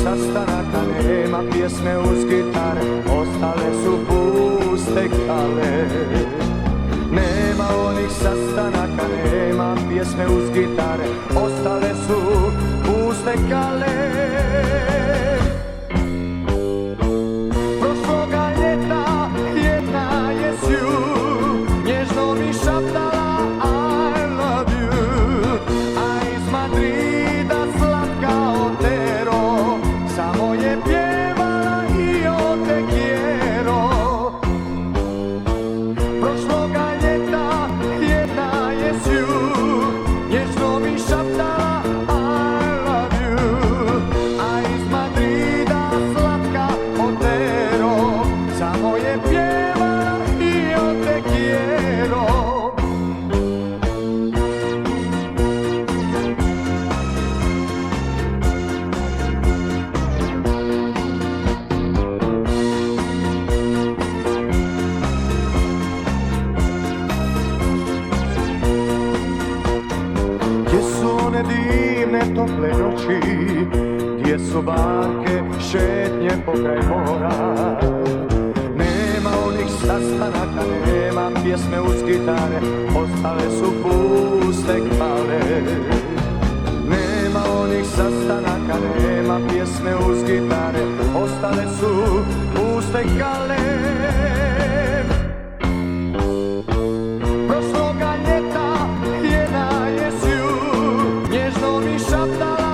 sastanaka, nema pjesme uz gitare, ostale su puste kale. Nema onih sastanaka, nema pjesme uz gitare, ostale su puste kale. Prošloga ljeta jedna je sju nježno mi šaptala I love you, a iz Madrida slatka Otero samo je pjevala i o te quiero. Prošloga ljeta jedna je sju nježno mi šaptala I love you, a iz Madrida slatka Otero samo je pjevala i o te quiero. Gdje su one divne tople noći, gdje su barke šetnje pokraj mora? Nema onih sastanaka, nema pjesme uz gitare, ostale su puste kale. Nema onih sastanaka, nema pjesme uz gitare, ostale su puste kale. Prošloga ljeta jedna je sju nježno mi šaptala